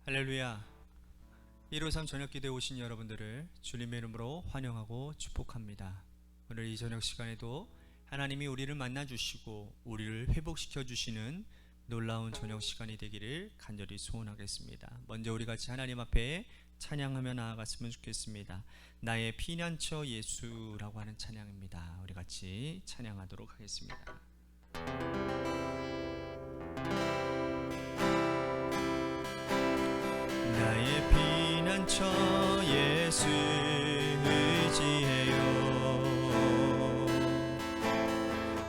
할렐루야. 153 저녁기도에 오신 여러분들을 주님의 이름으로 환영하고 축복합니다. 오늘 이 저녁 시간에도 하나님이 우리를 만나주시고 우리를 회복시켜 주시는 놀라운 저녁 시간이 되기를 간절히 소원하겠습니다. 먼저 우리 같이 하나님 앞에 찬양하며 나아갔으면 좋겠습니다. 나의 피난처 예수라고 하는 찬양입니다. 우리 같이 찬양하도록 하겠습니다. 나의 피난처 예수 의지해요.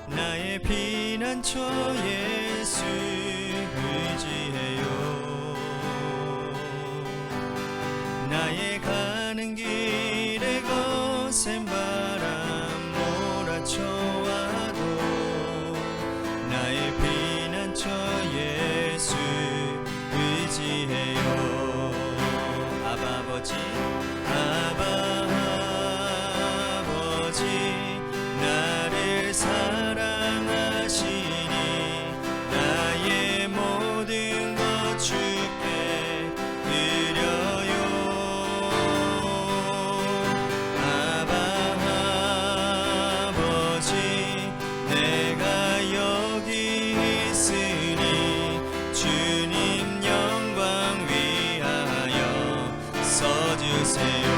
나의 피난처 예수 의지해요. 나의 가는 길에 거센 바람 몰아쳐와도 나의 피난처 예수 의지해요. 아버지 나를 사랑하시니 나의 모든 것 주께 드려요. 아버지 내가 여기 있으니 주님 영광 위하여 써주세요.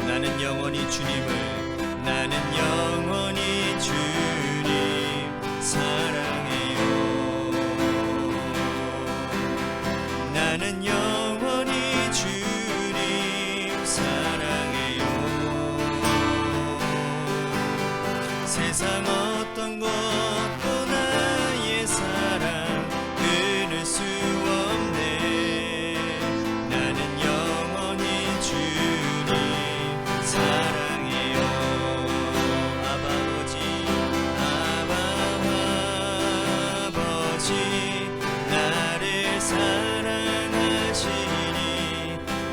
나는 영원히 주님 사랑해요. 나는 영원히 주님 사랑해요. 세상 어떤 것도 나의 사랑 끊을 수 없네. 나는 영원히 주님 사랑해요. 아버지 나를 사랑하시니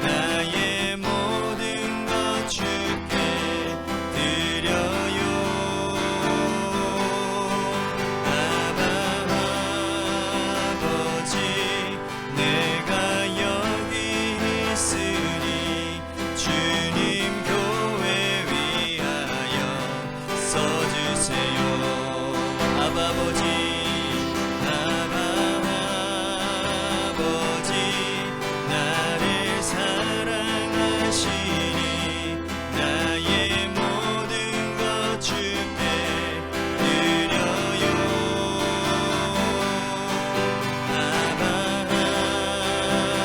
나의 모든 것 주께 드려요. 아버지 내가 여기 있으니 주님 교회 위하여 써주세요. 아버지 나를 사랑하시니 나의 모든 것 주께 드려요.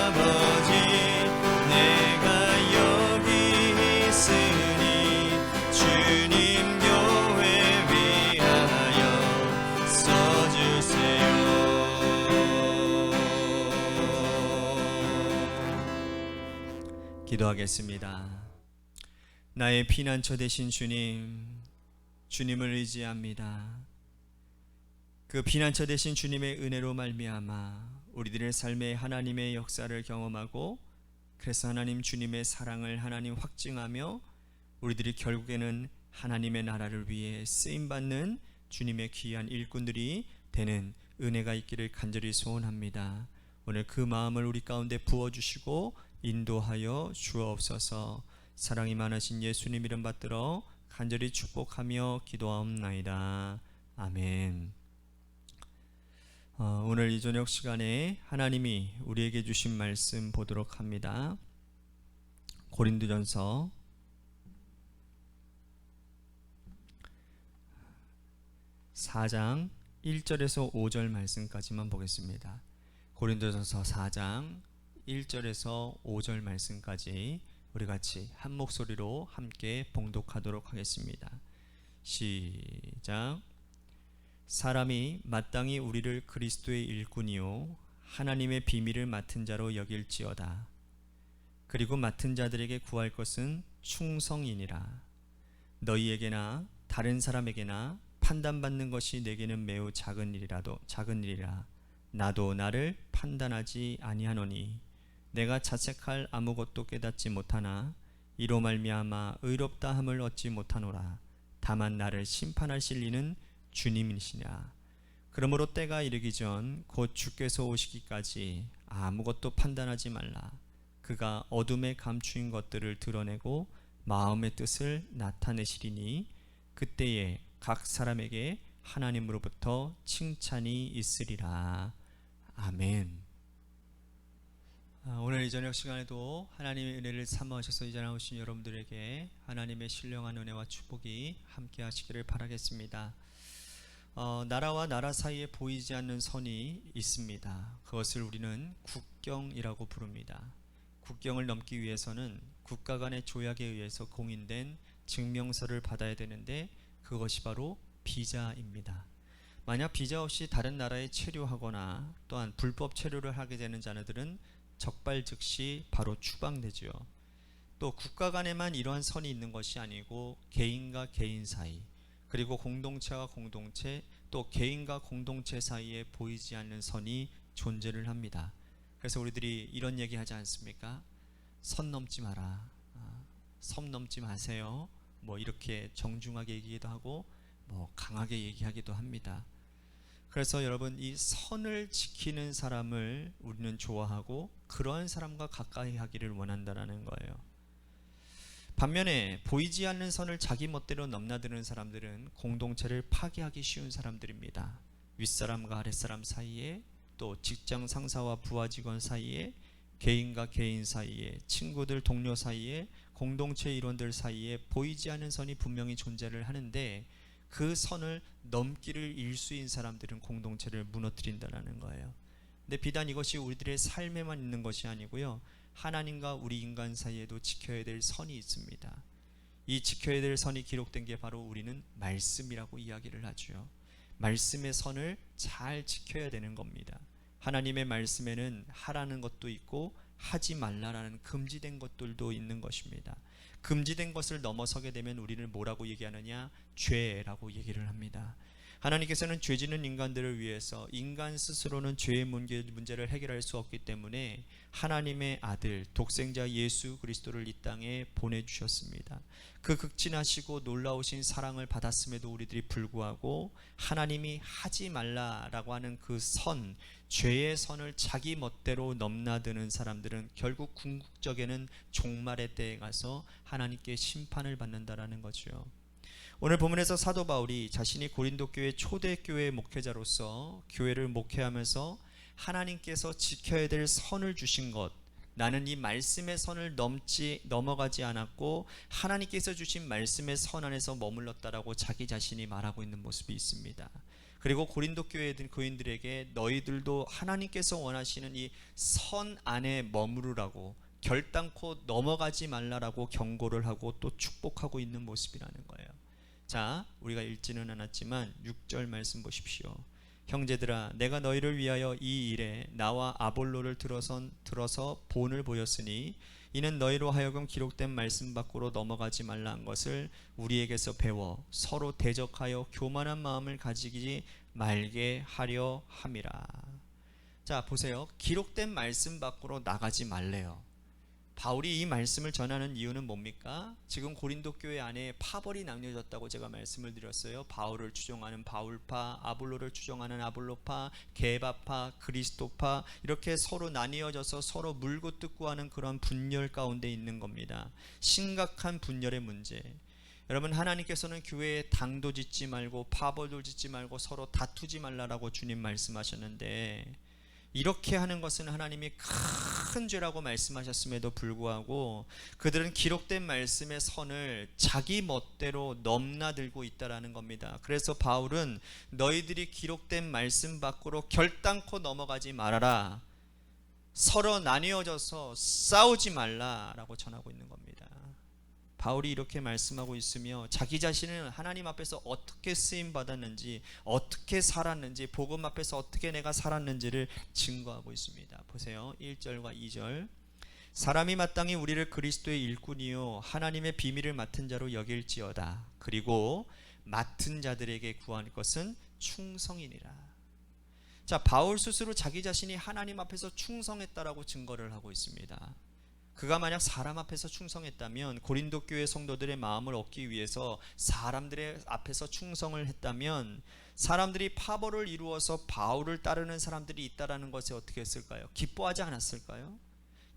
아버지 내가 여기 있으니 주님 교회 위하여 써주세요. 기도하겠습니다. 나의 피난처 되신 주님을 의지합니다. 그 피난처 되신 주님의 은혜로 말미암아 우리들의 삶에 하나님의 역사를 경험하고 그래서 하나님 주님의 사랑을 하나님 확증하며 우리들이 결국에는 하나님의 나라를 위해 쓰임받는 주님의 귀한 일꾼들이 되는 은혜가 있기를 간절히 소원합니다. 오늘 그 마음을 우리 가운데 부어주시고 인도하여 주옵소서. 사랑이 많으신 예수님 이름 받들어 간절히 축복하며 기도하옵나이다. 아멘. 오늘 이 저녁 시간에 하나님이 우리에게 주신 말씀 보도록 합니다. 고린도전서 4장 1절에서 5절 말씀까지만 보겠습니다. 고린도전서 4장 1절에서 5절 말씀까지 우리 같이 한 목소리로 함께 봉독하도록 하겠습니다. 시작. 사람이 마땅히 우리를 그리스도의 일꾼이요 하나님의 비밀을 맡은 자로 여길지어다. 그리고 맡은 자들에게 구할 것은 충성이니라. 너희에게나 다른 사람에게나 판단받는 것이 내게는 매우 작은 일이라. 나도 나를 판단하지 아니하노니 내가 자책할 아무것도 깨닫지 못하나 이로 말미암아 의롭다 함을 얻지 못하노라. 다만 나를 심판하실 이는 주님이시냐. 그러므로 때가 이르기 전 곧 주께서 오시기까지 아무것도 판단하지 말라. 그가 어둠에 감추인 것들을 드러내고 마음의 뜻을 나타내시리니 그때에 각 사람에게 하나님으로부터 칭찬이 있으리라. 아멘. 오늘 이 저녁 시간에도 하나님의 은혜를 삼아오셔서 이 자리에 오신 여러분들에게 하나님의 신령한 은혜와 축복이 함께 하시기를 바라겠습니다. 나라와 나라 사이에 보이지 않는 선이 있습니다. 그것을 우리는 국경이라고 부릅니다. 국경을 넘기 위해서는 국가 간의 조약에 의해서 공인된 증명서를 받아야 되는데 그것이 바로 비자입니다. 만약 비자 없이 다른 나라에 체류하거나 또한 불법 체류를 하게 되는 자들은 적발 즉시 바로 추방되죠. 또 국가 간에만 이러한 선이 있는 것이 아니고 개인과 개인 사이, 그리고 공동체와 공동체, 또 개인과 공동체 사이에 보이지 않는 선이 존재를 합니다. 그래서 우리들이 이런 얘기 하지 않습니까? 선 넘지 마라, 섬 넘지 마세요. 뭐 이렇게 정중하게 얘기도 하고 뭐 강하게 얘기하기도 합니다. 그래서 여러분, 이 선을 지키는 사람을 우리는 좋아하고 그러한 사람과 가까이 하기를 원한다는 거예요. 반면에 보이지 않는 선을 자기 멋대로 넘나드는 사람들은 공동체를 파괴하기 쉬운 사람들입니다. 윗사람과 아랫사람 사이에, 또 직장 상사와 부하 직원 사이에, 개인과 개인 사이에, 친구들 동료 사이에, 공동체 일원들 사이에 보이지 않는 선이 분명히 존재를 하는데 그 선을 넘기를 일수인 사람들은 공동체를 무너뜨린다는 거예요. 근데 비단 이것이 우리들의 삶에만 있는 것이 아니고요, 하나님과 우리 인간 사이에도 지켜야 될 선이 있습니다. 이 지켜야 될 선이 기록된 게 바로 우리는 말씀이라고 이야기를 하죠. 말씀의 선을 잘 지켜야 되는 겁니다. 하나님의 말씀에는 하라는 것도 있고 하지 말라라는 금지된 것들도 있는 것입니다. 금지된 것을 넘어서게 되면 우리는 뭐라고 얘기하느냐? 죄라고 얘기를 합니다. 하나님께서는 죄지는 인간들을 위해서 인간 스스로는 죄의 문제를 해결할 수 없기 때문에 하나님의 아들 독생자 예수 그리스도를 이 땅에 보내주셨습니다. 그 극진하시고 놀라우신 사랑을 받았음에도 우리들이 불구하고 하나님이 하지 말라라고 하는 그 선, 죄의 선을 자기 멋대로 넘나드는 사람들은 결국 궁극적에는 종말의 때에 가서 하나님께 심판을 받는다라는 거죠. 오늘 본문에서 사도 바울이 자신이 고린도 교회 초대교회 목회자로서 교회를 목회하면서 하나님께서 지켜야 될 선을 주신 것, 나는 이 말씀의 선을 넘어가지 않았고 하나님께서 주신 말씀의 선 안에서 머물렀다라고 자기 자신이 말하고 있는 모습이 있습니다. 그리고 고린도 교회 교인들에게 너희들도 하나님께서 원하시는 이 선 안에 머무르라고 결단코 넘어가지 말라라고 경고를 하고 또 축복하고 있는 모습이라는 거예요. 자, 우리가 읽지는 않았지만 6절 말씀 보십시오. 형제들아, 내가 너희를 위하여 이 일에 나와 아볼로를 들어서 본을 보였으니 이는 너희로 하여금 기록된 말씀 밖으로 넘어가지 말라 한 것을 우리에게서 배워 서로 대적하여 교만한 마음을 가지지 말게 하려 함이라. 자, 보세요. 기록된 말씀 밖으로 나가지 말래요. 바울이 이 말씀을 전하는 이유는 뭡니까? 지금 고린도 교회 안에 파벌이 나뉘어졌다고 제가 말씀을 드렸어요. 바울을 추종하는 바울파, 아볼로를 추종하는 아볼로파, 게바파, 그리스도파, 이렇게 서로 나뉘어져서 서로 물고 뜯고 하는 그런 분열 가운데 있는 겁니다. 심각한 분열의 문제. 여러분, 하나님께서는 교회에 당도 짓지 말고 파벌도 짓지 말고 서로 다투지 말라라고 주님 말씀하셨는데, 이렇게 하는 것은 하나님이 큰 죄라고 말씀하셨음에도 불구하고 그들은 기록된 말씀의 선을 자기 멋대로 넘나들고 있다라는 겁니다. 그래서 바울은 너희들이 기록된 말씀 밖으로 결단코 넘어가지 말아라, 서로 나뉘어져서 싸우지 말라라고 전하고 있는 겁니다. 바울이 이렇게 말씀하고 있으며 자기 자신은 하나님 앞에서 어떻게 쓰임 받았는지, 어떻게 살았는지, 복음 앞에서 어떻게 내가 살았는지를 증거하고 있습니다. 보세요. 1절과 2절. 사람이 마땅히 우리를 그리스도의 일꾼이요 하나님의 비밀을 맡은 자로 여길지어다. 그리고 맡은 자들에게 구할 것은 충성이니라. 자, 바울 스스로 자기 자신이 하나님 앞에서 충성했다라고 증거를 하고 있습니다. 그가 만약 사람 앞에서 충성했다면, 고린도 교회 성도들의 마음을 얻기 위해서 사람들의 앞에서 충성을 했다면, 사람들이 파벌을 이루어서 바울을 따르는 사람들이 있다라는 것에 어떻게 했을까요? 기뻐하지 않았을까요?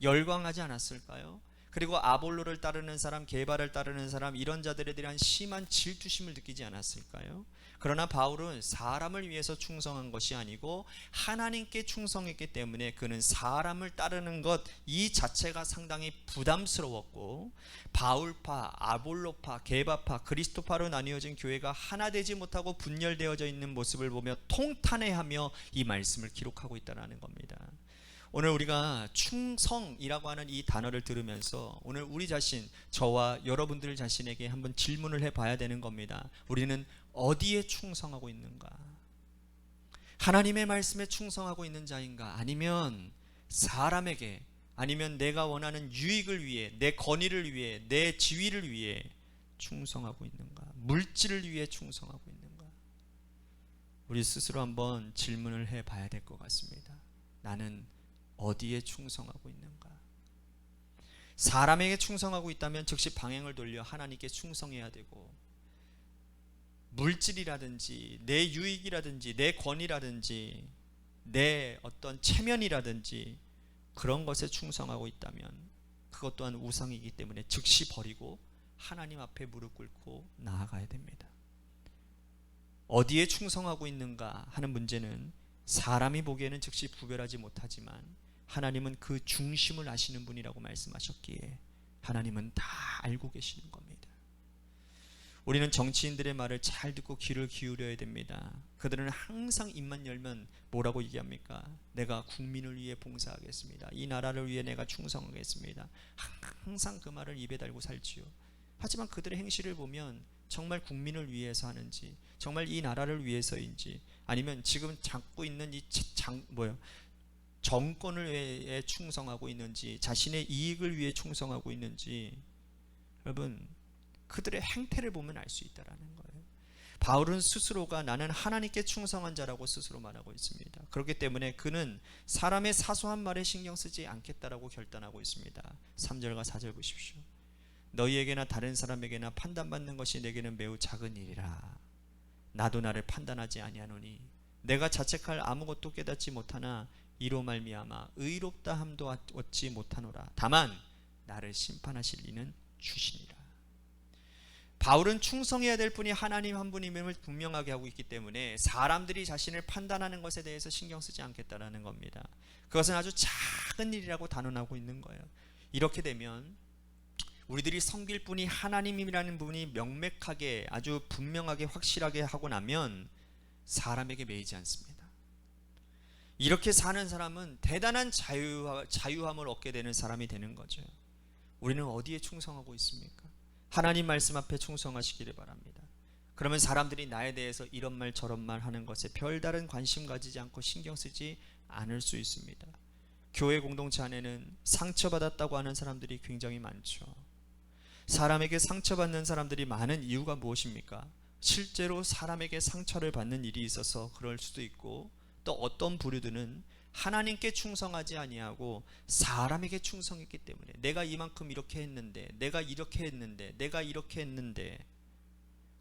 열광하지 않았을까요? 그리고 아볼로를 따르는 사람, 게바를 따르는 사람, 이런 자들에 대한 심한 질투심을 느끼지 않았을까요? 그러나 바울은 사람을 위해서 충성한 것이 아니고 하나님께 충성했기 때문에 그는 사람을 따르는 것 이 자체가 상당히 부담스러웠고, 바울파, 아볼로파, 게바파, 그리스도파로 나뉘어진 교회가 하나 되지 못하고 분열되어져 있는 모습을 보며 통탄해하며 이 말씀을 기록하고 있다는 겁니다. 오늘 우리가 충성이라고 하는 이 단어를 들으면서 오늘 우리 자신, 저와 여러분들 자신에게 한번 질문을 해봐야 되는 겁니다. 우리는 어디에 충성하고 있는가? 하나님의 말씀에 충성하고 있는 자인가? 아니면 사람에게, 아니면 내가 원하는 유익을 위해, 내 권위를 위해, 내 지위를 위해 충성하고 있는가? 물질을 위해 충성하고 있는가? 우리 스스로 한번 질문을 해봐야 될 것 같습니다. 나는 어디에 충성하고 있는가? 사람에게 충성하고 있다면 즉시 방향을 돌려 하나님께 충성해야 되고, 물질이라든지 내 유익이라든지 내 권위라든지 내 어떤 체면이라든지 그런 것에 충성하고 있다면 그것 또한 우상이기 때문에 즉시 버리고 하나님 앞에 무릎 꿇고 나아가야 됩니다. 어디에 충성하고 있는가 하는 문제는 사람이 보기에는 즉시 구별하지 못하지만 하나님은 그 중심을 아시는 분이라고 말씀하셨기에 하나님은 다 알고 계시는 겁니다. 우리는 정치인들의 말을 잘 듣고 귀를 기울여야 됩니다. 그들은 항상 입만 열면 뭐라고 얘기합니까? 내가 국민을 위해 봉사하겠습니다. 이 나라를 위해 내가 충성하겠습니다. 항상 그 말을 입에 달고 살지요. 하지만 그들의 행실을 보면 정말 국민을 위해서 하는지, 정말 이 나라를 위해서인지, 아니면 지금 잡고 있는 이 정권을 위해 충성하고 있는지, 자신의 이익을 위해 충성하고 있는지, 여러분 그들의 행태를 보면 알 수 있다라는 거예요. 바울은 스스로가 나는 하나님께 충성한 자라고 스스로 말하고 있습니다. 그렇기 때문에 그는 사람의 사소한 말에 신경 쓰지 않겠다라고 결단하고 있습니다. 3절과 4절 보십시오. 너희에게나 다른 사람에게나 판단받는 것이 내게는 매우 작은 일이라. 나도 나를 판단하지 아니하노니 내가 자책할 아무것도 깨닫지 못하나 이로 말미암아 의롭다 함도 얻지 못하노라. 다만 나를 심판하실 이는 주시니라. 바울은 충성해야 될 분이 하나님 한 분임을 분명하게 하고 있기 때문에 사람들이 자신을 판단하는 것에 대해서 신경 쓰지 않겠다라는 겁니다. 그것은 아주 작은 일이라고 단언하고 있는 거예요. 이렇게 되면 우리들이 섬길 분이 하나님이라는 분이 명백하게, 아주 분명하게, 확실하게 하고 나면 사람에게 매이지 않습니다. 이렇게 사는 사람은 대단한 자유함을 얻게 되는 사람이 되는 거죠. 우리는 어디에 충성하고 있습니까? 하나님 말씀 앞에 충성하시기를 바랍니다. 그러면 사람들이 나에 대해서 이런 말 저런 말 하는 것에 별다른 관심 가지지 않고 신경 쓰지 않을 수 있습니다. 교회 공동체 안에는 상처받았다고 하는 사람들이 굉장히 많죠. 사람에게 상처받는 사람들이 많은 이유가 무엇입니까? 실제로 사람에게 상처를 받는 일이 있어서 그럴 수도 있고, 또 어떤 부류들은 하나님께 충성하지 아니하고 사람에게 충성했기 때문에 내가 이만큼 이렇게 했는데, 내가 이렇게 했는데, 내가 이렇게 했는데,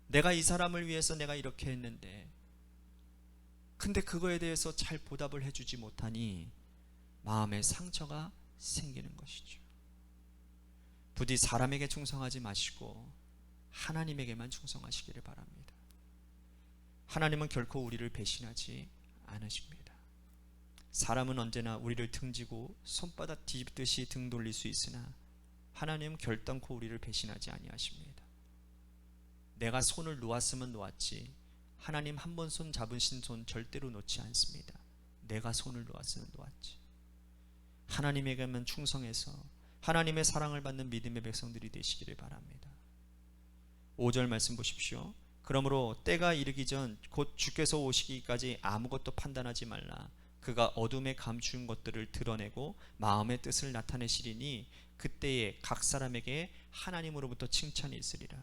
내가 이 사람을 위해서 내가 이렇게 했는데, 근데 그거에 대해서 잘 보답을 해주지 못하니 마음에 상처가 생기는 것이죠. 부디 사람에게 충성하지 마시고 하나님에게만 충성하시기를 바랍니다. 하나님은 결코 우리를 배신하지 않으십니다. 사람은 언제나 우리를 등지고 손바닥 뒤집듯이 등 돌릴 수 있으나 하나님은 결단코 우리를 배신하지 아니하십니다. 내가 손을 놓았으면 놓았지 하나님 한 번 손 잡으신 손 절대로 놓지 않습니다. 내가 손을 놓았으면 놓았지. 하나님에게만 충성해서 하나님의 사랑을 받는 믿음의 백성들이 되시기를 바랍니다. 5절 말씀 보십시오. 그러므로 때가 이르기 전 곧 주께서 오시기까지 아무것도 판단하지 말라. 그가 어둠에 감추인 것들을 드러내고 마음의 뜻을 나타내시리니 그때에 각 사람에게 하나님으로부터 칭찬이 있으리라.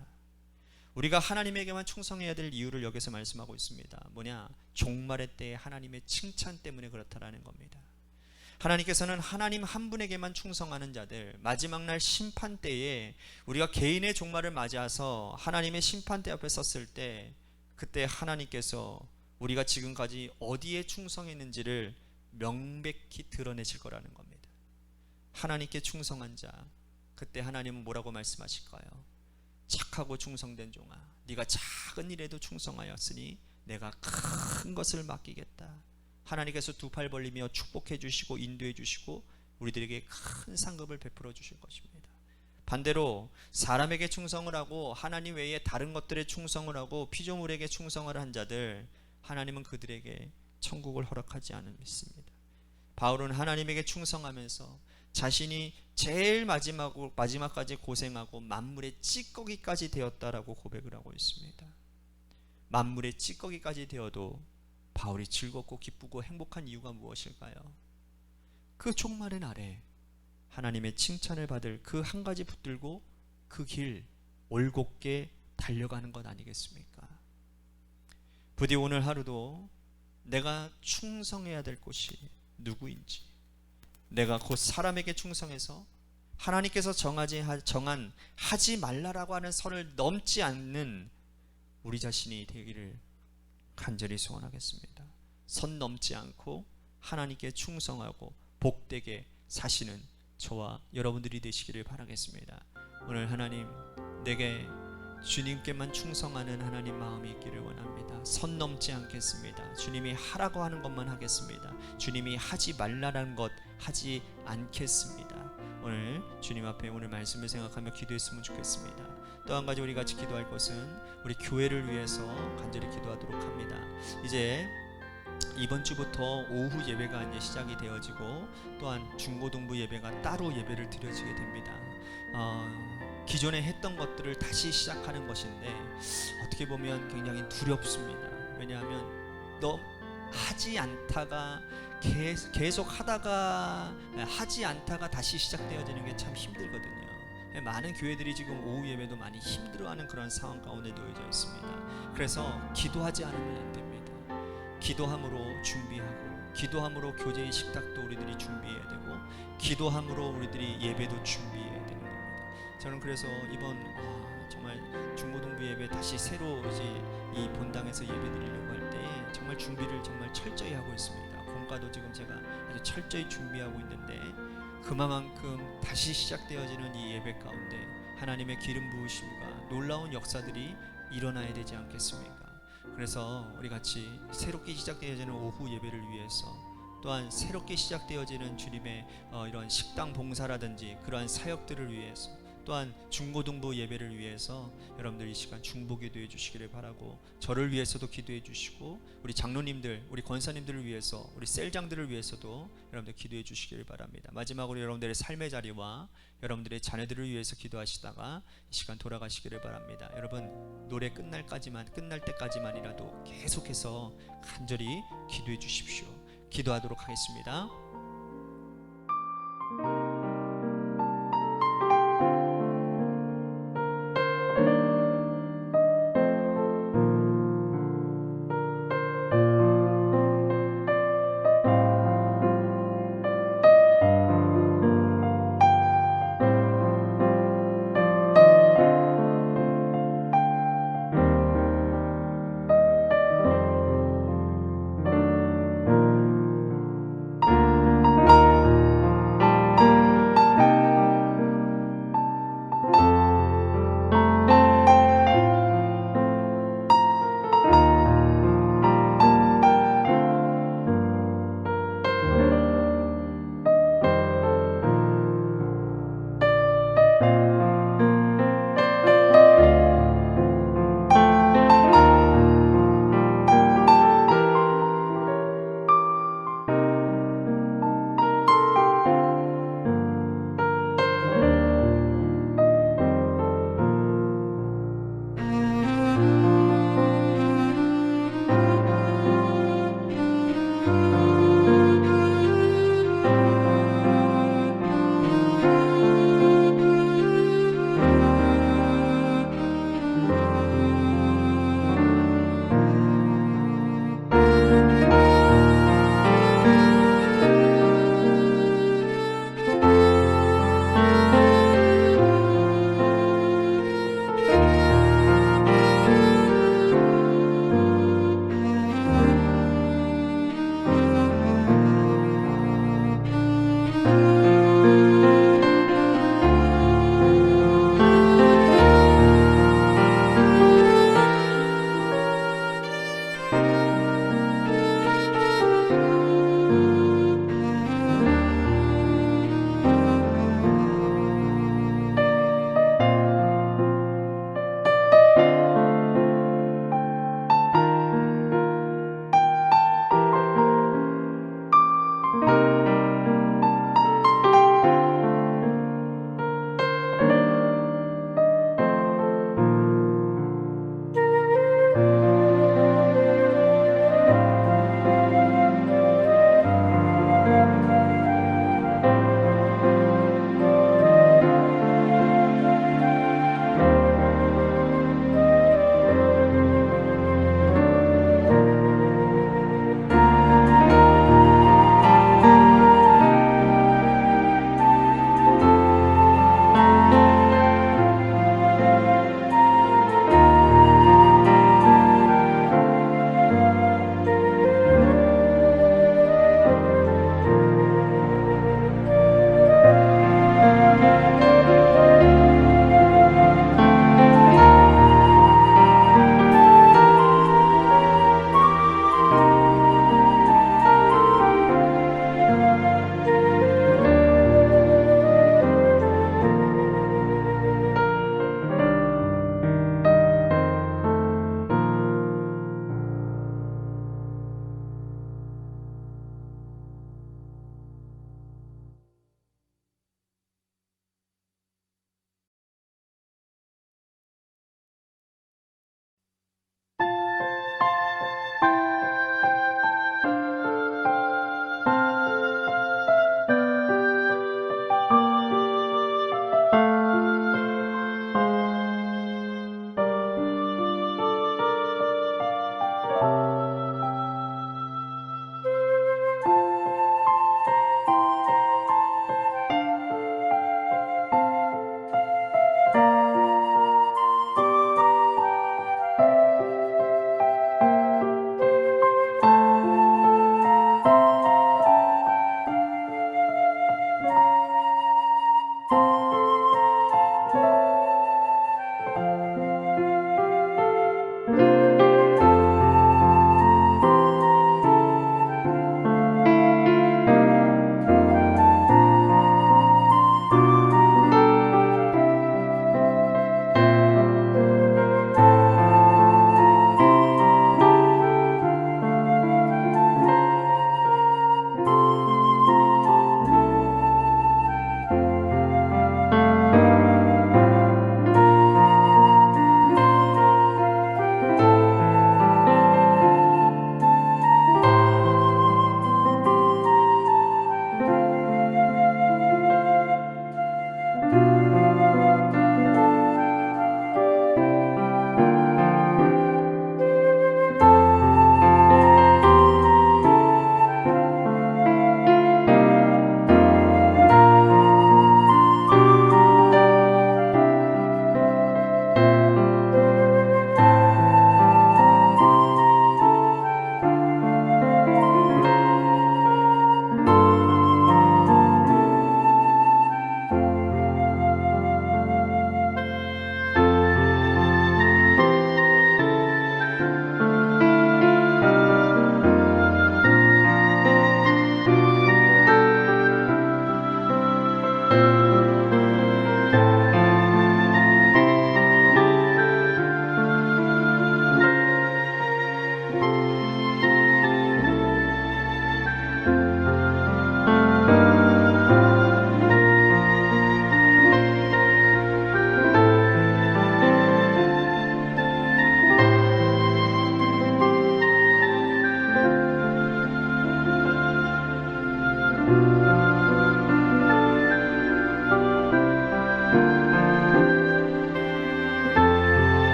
우리가 하나님에게만 충성해야 될 이유를 여기서 말씀하고 있습니다. 뭐냐? 종말의 때에 하나님의 칭찬 때문에 그렇다라는 겁니다. 하나님께서는 하나님 한 분에게만 충성하는 자들, 마지막 날 심판 때에 우리가 개인의 종말을 맞이해서 하나님의 심판대 앞에 섰을 때, 그때 하나님께서 우리가 지금까지 어디에 충성했는지를 명백히 드러내실 거라는 겁니다. 하나님께 충성한 자, 그때 하나님은 뭐라고 말씀하실까요? 착하고 충성된 종아, 네가 작은 일에도 충성하였으니 내가 큰 것을 맡기겠다. 하나님께서 두 팔 벌리며 축복해 주시고 인도해 주시고 우리들에게 큰 상급을 베풀어 주실 것입니다. 반대로 사람에게 충성을 하고 하나님 외에 다른 것들에 충성을 하고 피조물에게 충성을 한 자들, 하나님은 그들에게 천국을 허락하지 않은 믿습니다. 바울은 하나님에게 충성하면서 자신이 제일 마지막까지 고생하고 만물의 찌꺼기까지 되었다라고 고백을 하고 있습니다. 만물의 찌꺼기까지 되어도 바울이 즐겁고 기쁘고 행복한 이유가 무엇일까요? 그 종말의 날에 하나님의 칭찬을 받을 그 한 가지 붙들고 그 길 올곧게 달려가는 것 아니겠습니까? 부디 오늘 하루도 내가 충성해야 될 곳이 누구인지, 내가 곧 사람에게 충성해서 하나님께서 정한 하지 말라라고 하는 선을 넘지 않는 우리 자신이 되기를 간절히 소원하겠습니다. 선 넘지 않고 하나님께 충성하고 복되게 사시는 저와 여러분들이 되시기를 바라겠습니다. 오늘 하나님, 내게 주님께만 충성하는 하나님 마음이 있기를 원합니다. 선 넘지 않겠습니다. 주님이 하라고 하는 것만 하겠습니다. 주님이 하지 말라는 것 하지 않겠습니다. 오늘 주님 앞에 오늘 말씀을 생각하며 기도했으면 좋겠습니다. 또 한 가지 우리 같이 기도할 것은 우리 교회를 위해서 간절히 기도하도록 합니다. 이제 이번 주부터 오후 예배가 이제 시작이 되어지고 또한 중고등부 예배가 따로 예배를 드려지게 됩니다. 기존에 했던 것들을 다시 시작하는 것인데 어떻게 보면 굉장히 두렵습니다. 왜냐하면 하지 않다가 계속 하다가 하지 않다가 다시 시작되어지는 게 참 힘들거든요. 많은 교회들이 지금 오후 예배도 많이 힘들어하는 그런 상황 가운데 놓여져 있습니다. 그래서 기도하지 않으면 안 됩니다. 기도함으로 준비하고, 기도함으로 교제의 식탁도 우리들이 준비해야 되고, 기도함으로 우리들이 예배도 준비해야 되는 겁니다. 저는 그래서 이번 정말 중고등부 예배 다시 새로 이제 이 본당에서 예배 드리려고 할 때에 정말 준비를 정말 철저히 하고 있습니다. 공과도 지금 제가 아주 철저히 준비하고 있는데, 그만큼 다시 시작되어지는 이 예배 가운데 하나님의 기름 부으심과 놀라운 역사들이 일어나야 되지 않겠습니까? 그래서 우리 같이 새롭게 시작되어지는 오후 예배를 위해서, 또한 새롭게 시작되어지는 주님의 이런 식당 봉사라든지 그러한 사역들을 위해서, 또한 중고등부 예배를 위해서 여러분들 이 시간 중보기도해 주시기를 바라고, 저를 위해서도 기도해 주시고 우리 장로님들, 우리 권사님들을 위해서, 우리 셀장들을 위해서도 여러분들 기도해 주시기를 바랍니다. 마지막으로 여러분들의 삶의 자리와 여러분들의 자녀들을 위해서 기도하시다가 이 시간 돌아가시기를 바랍니다. 여러분, 노래 끝날 때까지만이라도 계속해서 간절히 기도해 주십시오. 기도하도록 하겠습니다. 주님.